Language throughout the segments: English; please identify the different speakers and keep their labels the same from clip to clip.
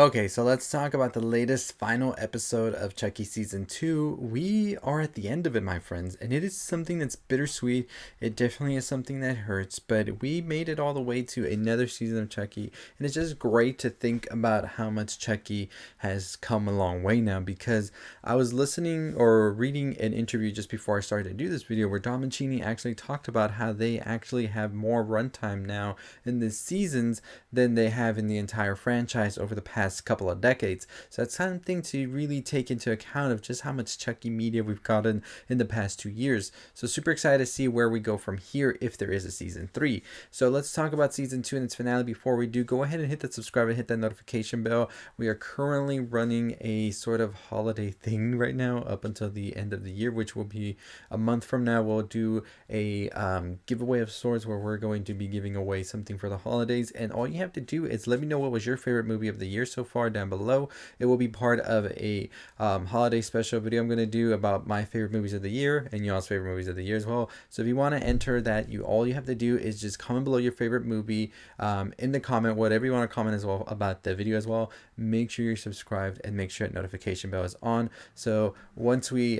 Speaker 1: Okay, so let's talk about the latest final episode of Chucky Season 2. We are at the end of it, my friends, and it is something that's bittersweet. It definitely is something that hurts, but we made it all the way to another season of Chucky, and it's just great to think about how much Chucky has come a long way now, because I was listening or reading an interview just before I started to do this video where Don Mancini actually talked about how they actually have more runtime now in the seasons than they have in the entire franchise over the past couple of decades. So that's something to really take into account of just how much Chucky media we've gotten in the past 2 years. So super excited to see where we go from here if there is a season 3. So let's talk about season 2 and its finale. Before we do, go ahead and hit that subscribe and hit that notification bell. We are currently running a sort of holiday thing right now up until the end of the year, which will be a month from now. We'll do a giveaway of sorts where we're going to be giving away something for the holidays, and all you have to do is let me know what was your favorite movie of the year so far down below. It will be part of a holiday special video I'm going to do about my favorite movies of the year and y'all's favorite movies of the year as well. So if you want to enter that, all you have to do is just comment below your favorite movie in the comment, whatever you want to comment as well about the video as well. Make sure you're subscribed and make sure that notification bell is on. So once we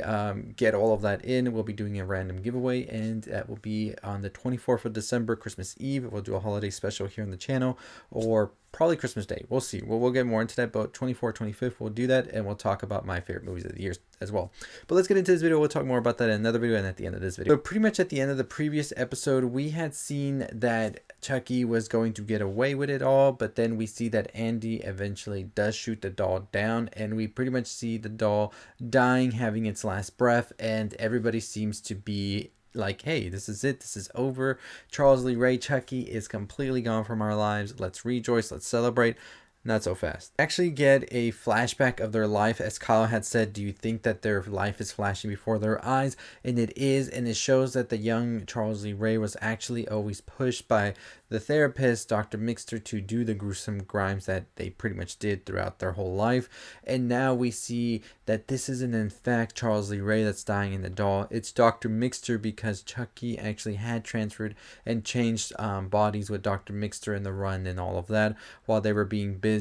Speaker 1: get all of that in, we'll be doing a random giveaway, and that will be on the 24th of December, Christmas Eve. We'll do a holiday special here on the channel, or probably Christmas Day. We'll see. We'll get more into that, but 24th, 25th, we'll do that, and we'll talk about my favorite movies of the year as well. But let's get into this video. We'll talk more about that in another video and at the end of this video. So pretty much at the end of the previous episode, we had seen that Chucky was going to get away with it all, but then we see that Andy eventually does shoot the doll down, and we pretty much see the doll dying, having its last breath, and everybody seems to be like, hey, this is it, this is over. Charles Lee Ray Chucky is completely gone from our lives. Let's rejoice, let's celebrate. Not so fast. Actually get a flashback of their life. As Kyle had said, do you think that their life is flashing before their eyes? And it is, and it shows that the young Charles Lee Ray was actually always pushed by the therapist, Dr. Mixter, to do the gruesome crimes that they pretty much did throughout their whole life. And now we see that this isn't in fact Charles Lee Ray that's dying in the doll. It's Dr. Mixter, because Chucky actually had transferred and changed bodies with Dr. Mixter in the run and all of that while they were being busy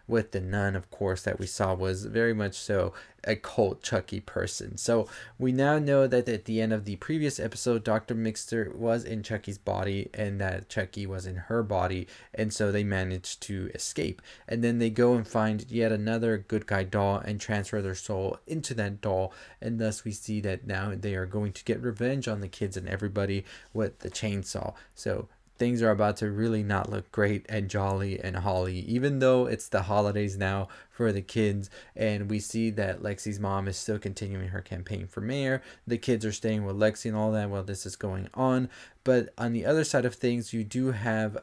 Speaker 1: with the nun, of course, that we saw was very much so a cult Chucky person. So we now know that at the end of the previous episode, Dr. Mixter was in Chucky's body and that Chucky was in her body, and so they managed to escape. And then they go and find yet another good guy doll and transfer their soul into that doll, and thus we see that now they are going to get revenge on the kids and everybody with the chainsaw. So things are about to really not look great and jolly and holly, even though it's the holidays now for the kids. And we see that Lexi's mom is still continuing her campaign for mayor. The kids are staying with Lexi and all that while this is going on. But on the other side of things, you do have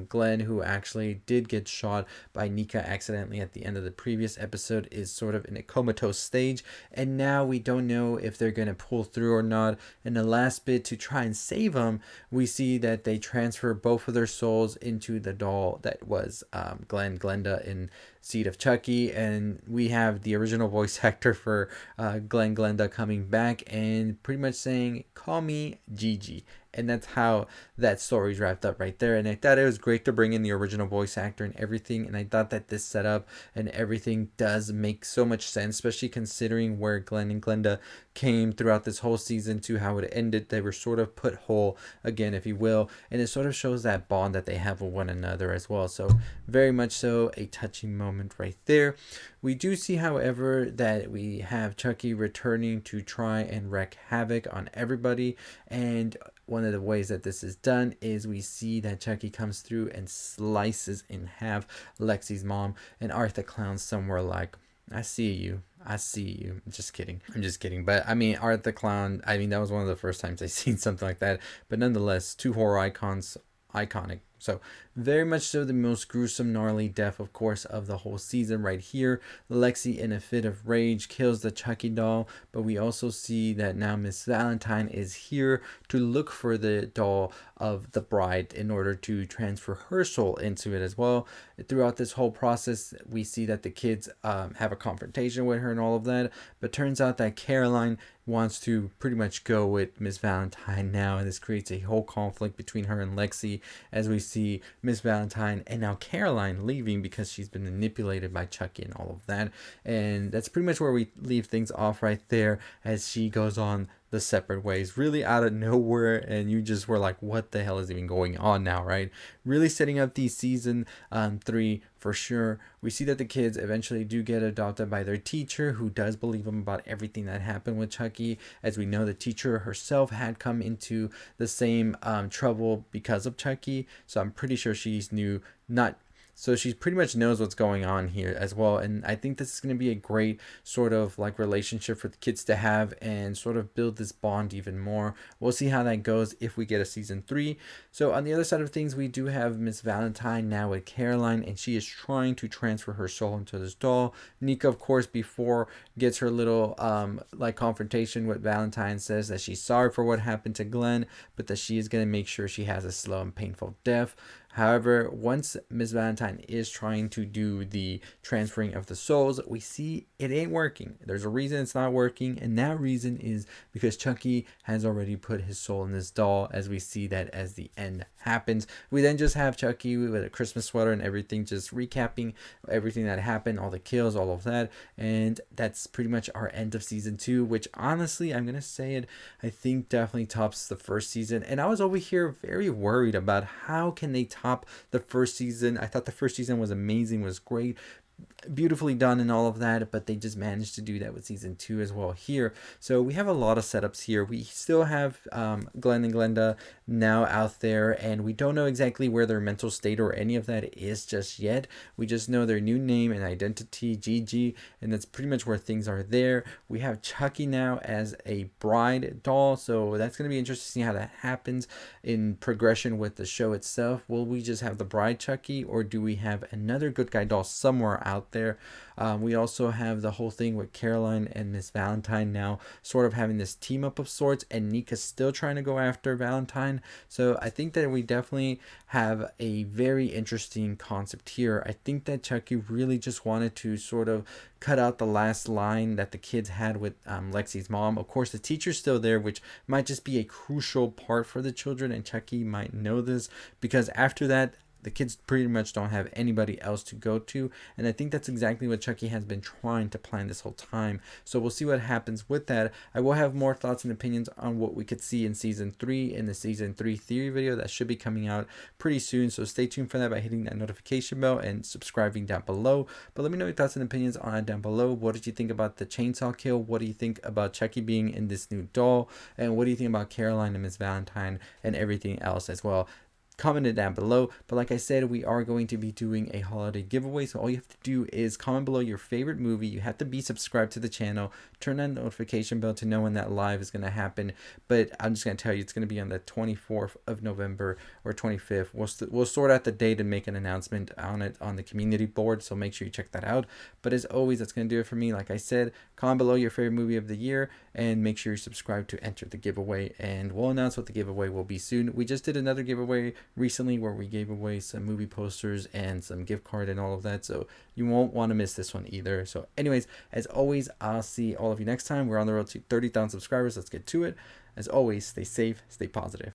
Speaker 1: Glenn, who actually did get shot by Nika accidentally at the end of the previous episode, is sort of in a comatose stage. And now we don't know if they're going to pull through or not. In the last bit to try and save him, we see that they transfer both of their souls into the doll that was Glenda in Seed of Chucky, and we have the original voice actor for Glenda coming back and pretty much saying, "Call me Gigi." And that's how that story's wrapped up right there. And I thought it was great to bring in the original voice actor and everything. And I thought that this setup and everything does make so much sense, especially considering where Glenn and Glenda came throughout this whole season to how it ended. They were sort of put whole again, if you will. And it sort of shows that bond that they have with one another as well. So very much so a touching moment right there. We do see, however, that we have Chucky returning to try and wreak havoc on everybody. And one of the ways that this is done is we see that Chucky comes through and slices in half Lexi's mom, and Art the Clown somewhere like, I see you. I see you. I'm just kidding. But I mean, Art the Clown, I mean, that was one of the first times I've seen something like that. But nonetheless, two horror icons, iconic. So very much so the most gruesome, gnarly death, of course, of the whole season right here. Lexi, in a fit of rage, kills the Chucky doll, but we also see that now Miss Valentine is here to look for the doll of the bride in order to transfer her soul into it as well. Throughout this whole process, we see that the kids have a confrontation with her and all of that, but turns out that Caroline wants to pretty much go with Miss Valentine now, and this creates a whole conflict between her and Lexi as we see Miss Valentine and now Caroline leaving because she's been manipulated by Chucky and all of that. And that's pretty much where we leave things off right there as she goes on the separate ways, really out of nowhere, and you just were like, what the hell is even going on now, right? Really setting up the season 3 for sure. We see that the kids eventually do get adopted by their teacher, who does believe them about everything that happened with Chucky. As we know, the teacher herself had come into the same trouble because of Chucky, so I'm pretty sure she's new, not so she pretty much knows what's going on here as well. And I think this is going to be a great sort of like relationship for the kids to have and sort of build this bond even more. We'll see how that goes if we get a season 3. So on the other side of things, we do have Miss Valentine now with Caroline, and she is trying to transfer her soul into this doll. Nika, of course, before gets her little like confrontation with Valentine, says that she's sorry for what happened to Glenn, but that she is going to make sure she has a slow and painful death. However, once Miss Valentine is trying to do the transferring of the souls, we see it ain't working. There's a reason it's not working, and that reason is because Chucky has already put his soul in this doll, as we see that as the end happens. We then just have Chucky with a Christmas sweater and everything, just recapping everything that happened, all the kills, all of that, and that's pretty much our end of season 2, which honestly, I'm gonna say it, I think definitely tops the first season. And I was over here very worried about how can they top the first season. I thought the first season was amazing, was great, beautifully done and all of that, but they just managed to do that with season 2 as well here. So we have a lot of setups here. We still have Glenn and Glenda now out there, and we don't know exactly where their mental state or any of that is just yet. We just know their new name and identity, Gigi, and that's pretty much where things are there. We have Chucky now as a bride doll, so that's going to be interesting to see how that happens in progression with the show itself. Will we just have the bride Chucky, or do we have another good guy doll somewhere out there? We also have the whole thing with Caroline and Miss Valentine now sort of having this team up of sorts, and Nika's still trying to go after Valentine. So I think that we definitely have a very interesting concept here. I think that Chucky really just wanted to sort of cut out the last line that the kids had with Lexi's mom. Of course, the teacher's still there, which might just be a crucial part for the children, and Chucky might know this, because after that, the kids pretty much don't have anybody else to go to, and I think that's exactly what Chucky has been trying to plan this whole time. So we'll see what happens with that. I will have more thoughts and opinions on what we could see in season 3 in the season 3 theory video that should be coming out pretty soon, so stay tuned for that by hitting that notification bell and subscribing down below. But let me know your thoughts and opinions on it down below. What did you think about the chainsaw kill? What do you think about Chucky being in this new doll? And what do you think about Caroline and Miss Valentine and everything else as well? Comment it down below. But like I said, we are going to be doing a holiday giveaway, so all you have to do is comment below your favorite movie. You have to be subscribed to the channel, turn on the notification bell to know when that live is going to happen. But I'm just going to tell you, it's going to be on the 24th of November or 25th. We'll sort out the date and make an announcement on it on the community board, so make sure you check that out. But as always, that's going to do it for me. Like I said, comment below your favorite movie of the year and make sure you subscribe to enter the giveaway, and we'll announce what the giveaway will be soon. We just did another giveaway recently where we gave away some movie posters and some gift card and all of that, so you won't want to miss this one either. So anyways, as always, I'll see all of you next time. We're on the road to 30,000 subscribers. Let's get to it. As always, stay safe, stay positive.